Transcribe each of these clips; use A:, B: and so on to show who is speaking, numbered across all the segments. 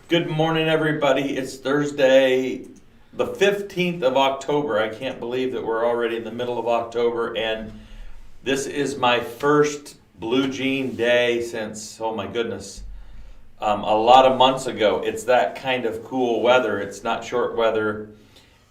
A: Good morning, everybody. It's Thursday, the 15th of October. I can't believe that we're already in the middle of October, and this is my first blue jean day since, oh my goodness, a lot of months ago. It's that kind of cool weather. It's not short weather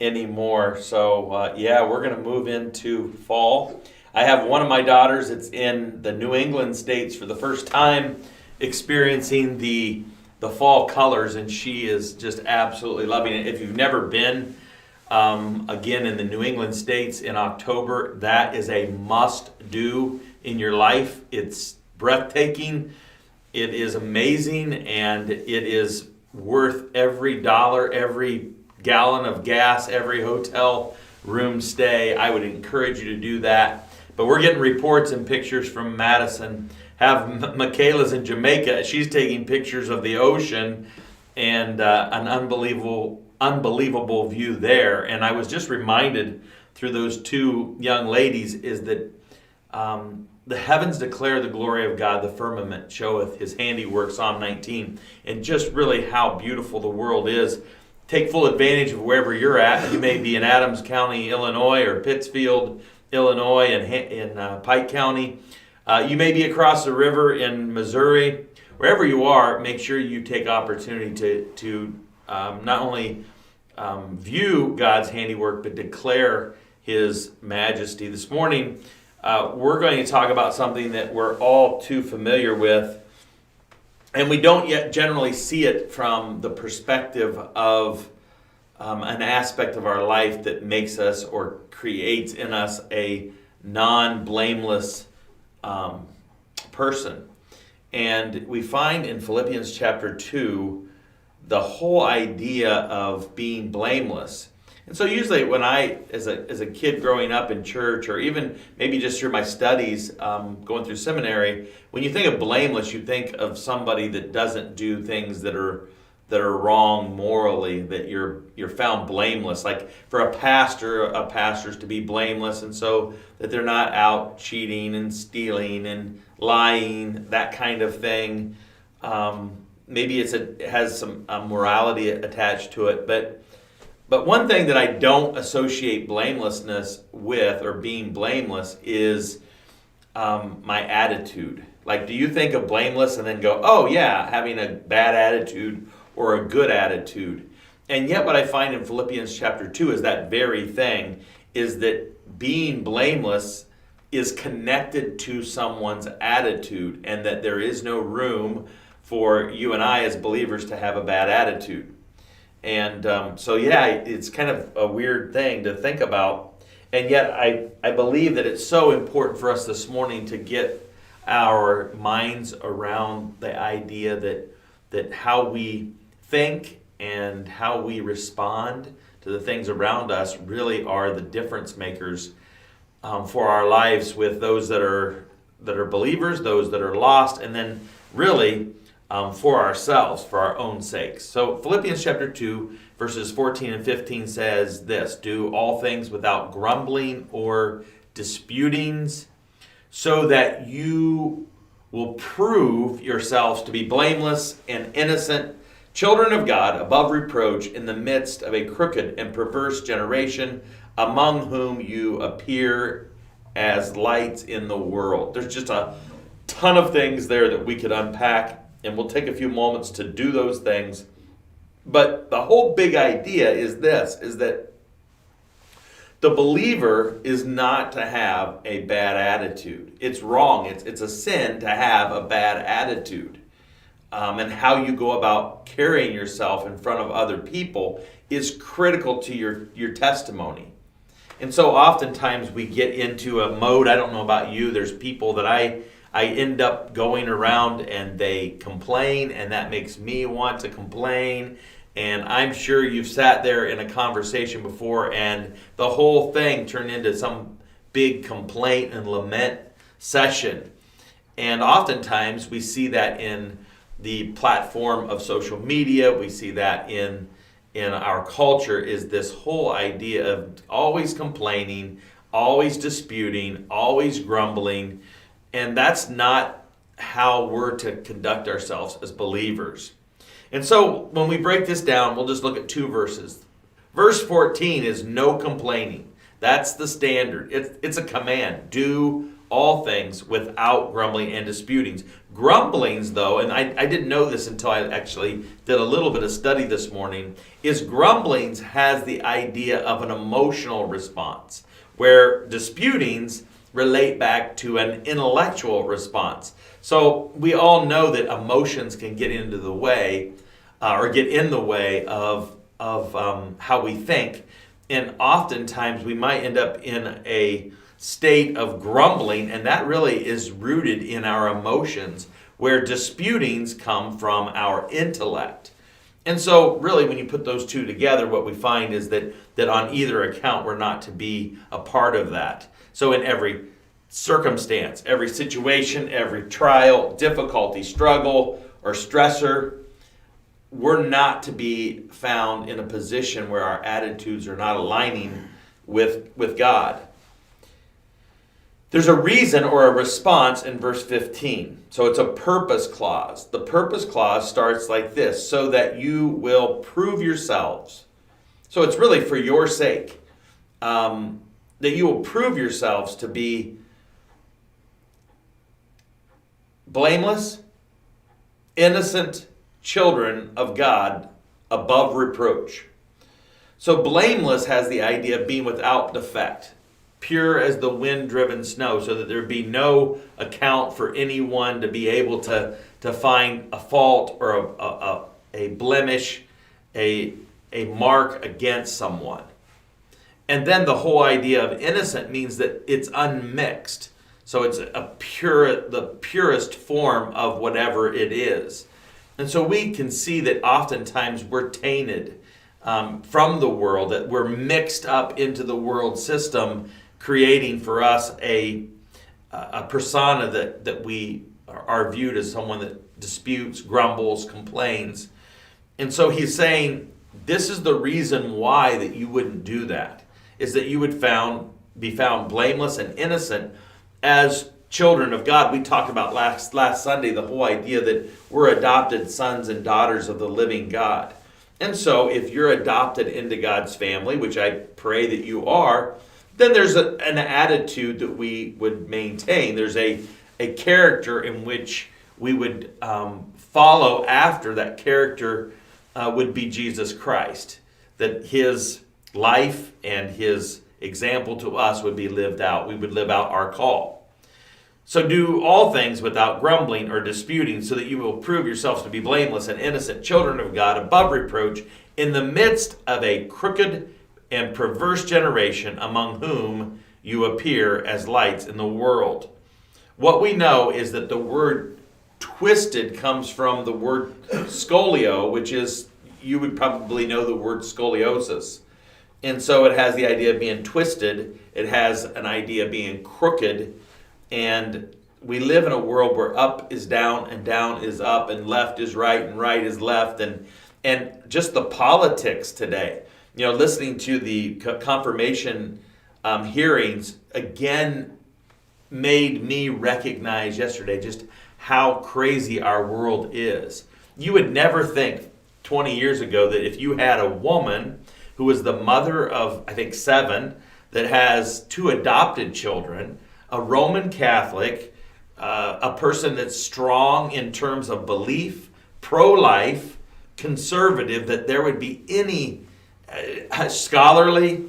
A: anymore. So, yeah, we're going to move into fall. I have one of my daughters that's in the New England states for the first time experiencing the fall colors, and she is just absolutely loving it. If you've never been, again, in the New England states in October, that is a must do in your life. It's breathtaking, it is amazing, and it is worth every dollar, every gallon of gas, every hotel room stay. I would encourage you to do that. But we're getting reports and pictures from Madison. Michaela's in Jamaica. She's taking pictures of the ocean and an unbelievable view there. And I was just reminded through those two young ladies is that the heavens declare the glory of God, the firmament showeth his handiwork, Psalm 19, and just really how beautiful the world is. Take full advantage of wherever you're at. You may be in Adams County, Illinois, or Pittsfield, Illinois, and in Pike County. You may be across the river in Missouri. Wherever you are, make sure you take opportunity to not only view God's handiwork, but declare his majesty. This morning, we're going to talk about something that we're all too familiar with, and we don't yet generally see it from the perspective of an aspect of our life that makes us or creates in us a non-blameless person. And we find in Philippians chapter 2 the whole idea of being blameless. And so usually when I, as a kid growing up in church, or even maybe just through my studies going through seminary, when you think of blameless, you think of somebody that doesn't do things that are wrong morally, that you're found blameless. Like for a pastor's to be blameless, and so that they're not out cheating and stealing and lying, that kind of thing. Maybe it has some morality attached to it, but one thing that I don't associate blamelessness with, or being blameless, is my attitude. Like, do you think of blameless and then go, oh yeah, having a bad attitude or a good attitude? And yet what I find in Philippians chapter 2 is that very thing, is that being blameless is connected to someone's attitude, and that there is no room for you and I as believers to have a bad attitude. And so yeah, it's kind of a weird thing to think about. And yet I believe that it's so important for us this morning to get our minds around the idea that how we think and how we respond to the things around us really are the difference makers for our lives, with those that are believers, those that are lost, and then really for ourselves, for our own sakes. So Philippians chapter 2, verses 14 and 15 says this: do all things without grumbling or disputings, so that you will prove yourselves to be blameless and innocent, children of God, above reproach, in the midst of a crooked and perverse generation, among whom you appear as lights in the world. There's just a ton of things there that we could unpack, and we'll take a few moments to do those things. But the whole big idea is this, is that the believer is not to have a bad attitude. It's wrong. It's a sin to have a bad attitude. And how you go about carrying yourself in front of other people is critical to your testimony. And so oftentimes we get into a mode, I don't know about you, there's people that I end up going around and they complain, and that makes me want to complain. And I'm sure you've sat there in a conversation before and the whole thing turned into some big complaint and lament session. And oftentimes we see that in the platform of social media. We see that in our culture, is this whole idea of always complaining, always disputing, always grumbling. And that's not how we're to conduct ourselves as believers. And so when we break this down, we'll just look at two verses. Verse 14 is no complaining. That's the standard. It's a command. Do all things without grumbling and disputings. Grumblings, though, and I didn't know this until I actually did a little bit of study this morning, is grumblings has the idea of an emotional response, where disputings relate back to an intellectual response. So we all know that emotions can get into the way, or get in the way of how we think. And oftentimes we might end up in a state of grumbling, and that really is rooted in our emotions, where disputings come from our intellect. And so really when you put those two together, what we find is that on either account we're not to be a part of that. So in every circumstance, every situation, every trial, difficulty, struggle, or stressor, we're not to be found in a position where our attitudes are not aligning with God. There's a reason or a response in verse 15. So it's a purpose clause. The purpose clause starts like this: so that you will prove yourselves. So it's really for your sake. That you will prove yourselves to be blameless, innocent children of God, above reproach. So blameless has the idea of being without defect, pure as the wind-driven snow, so that there be no account for anyone to be able to find a fault or a blemish, a mark against someone. And then the whole idea of innocent means that it's unmixed. So it's the purest form of whatever it is. And so we can see that oftentimes we're tainted from the world, that we're mixed up into the world system, creating for us a persona that we are viewed as someone that disputes, grumbles, complains. And so he's saying this is the reason why that you wouldn't do that, is that you would be found blameless and innocent as children of God. We talked about last Sunday the whole idea that we're adopted sons and daughters of the living God. And so if you're adopted into God's family, which I pray that you are, then there's an attitude that we would maintain. There's a character in which we would follow after. That character would be Jesus Christ. That his life and his example to us would be lived out. We would live out our call. So do all things without grumbling or disputing, so that you will prove yourselves to be blameless and innocent children of God, above reproach, in the midst of a crooked and perverse generation, among whom you appear as lights in the world. What we know is that the word twisted comes from the word scolio, which is, you would probably know the word scoliosis. And so it has the idea of being twisted. It has an idea of being crooked. And we live in a world where up is down and down is up and left is right and right is left. And just the politics today, listening to the confirmation hearings again made me recognize yesterday just how crazy our world is. You would never think 20 years ago that if you had a woman who was the mother of, I think, 7, that has 2 adopted children, a Roman Catholic, a person that's strong in terms of belief, pro-life, conservative, that there would be any scholarly,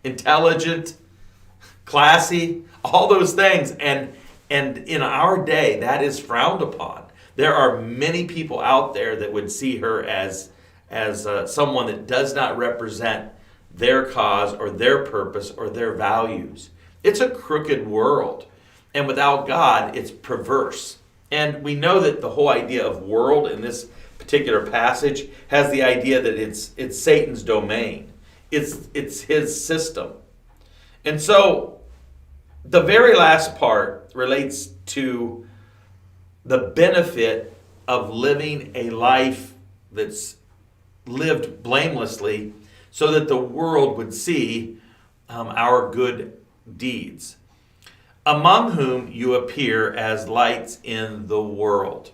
A: intelligent, classy, all those things. And in our day, that is frowned upon. There are many people out there that would see her as someone that does not represent their cause or their purpose or their values. It's a crooked world. And without God, it's perverse. And we know that the whole idea of world in this particular passage has the idea that it's Satan's domain. It's his system. And so the very last part relates to the benefit of living a life that's lived blamelessly, so that the world would see our good deeds, among whom you appear as lights in the world.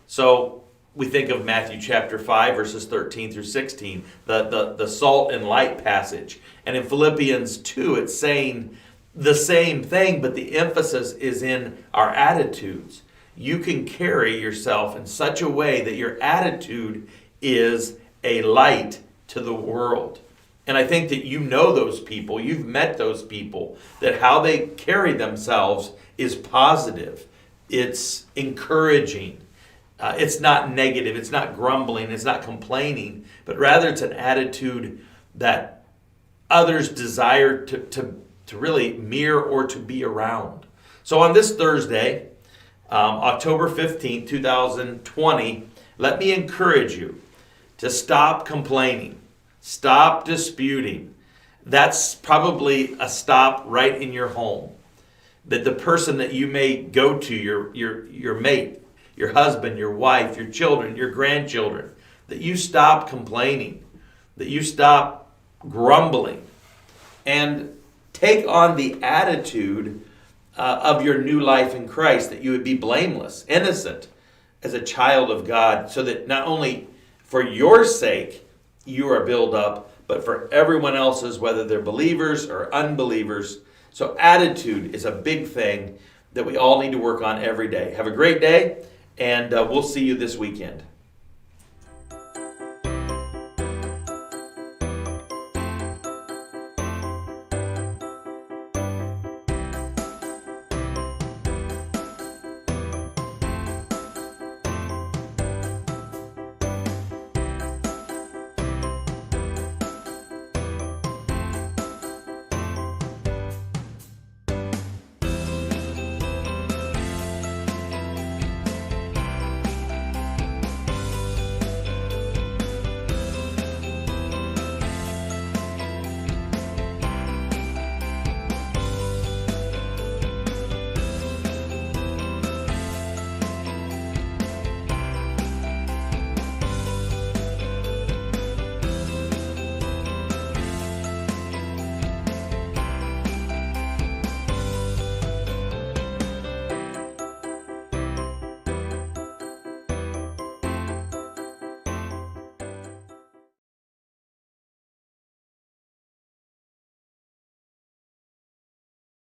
A: So we think of Matthew chapter 5, verses 13 through 16, the salt and light passage. And in Philippians 2, it's saying the same thing, but the emphasis is in our attitudes. You can carry yourself in such a way that your attitude is a light to the world. And I think that you know those people, you've met those people, that how they carry themselves is positive. It's encouraging. It's not negative. It's not grumbling. It's not complaining. But rather it's an attitude that others desire to really mirror or to be around. So on this Thursday, October 15th, 2020, let me encourage you to stop complaining. Stop disputing. That's probably a stop right in your home. That the person that you may go to, your mate, your husband, your wife, your children, your grandchildren, that you stop complaining, that you stop grumbling, and take on the attitude of your new life in Christ, that you would be blameless, innocent as a child of God, so that not only for your sake you are built up, but for everyone else's, whether they're believers or unbelievers. So attitude is a big thing that we all need to work on every day. Have a great day, and we'll see you this weekend.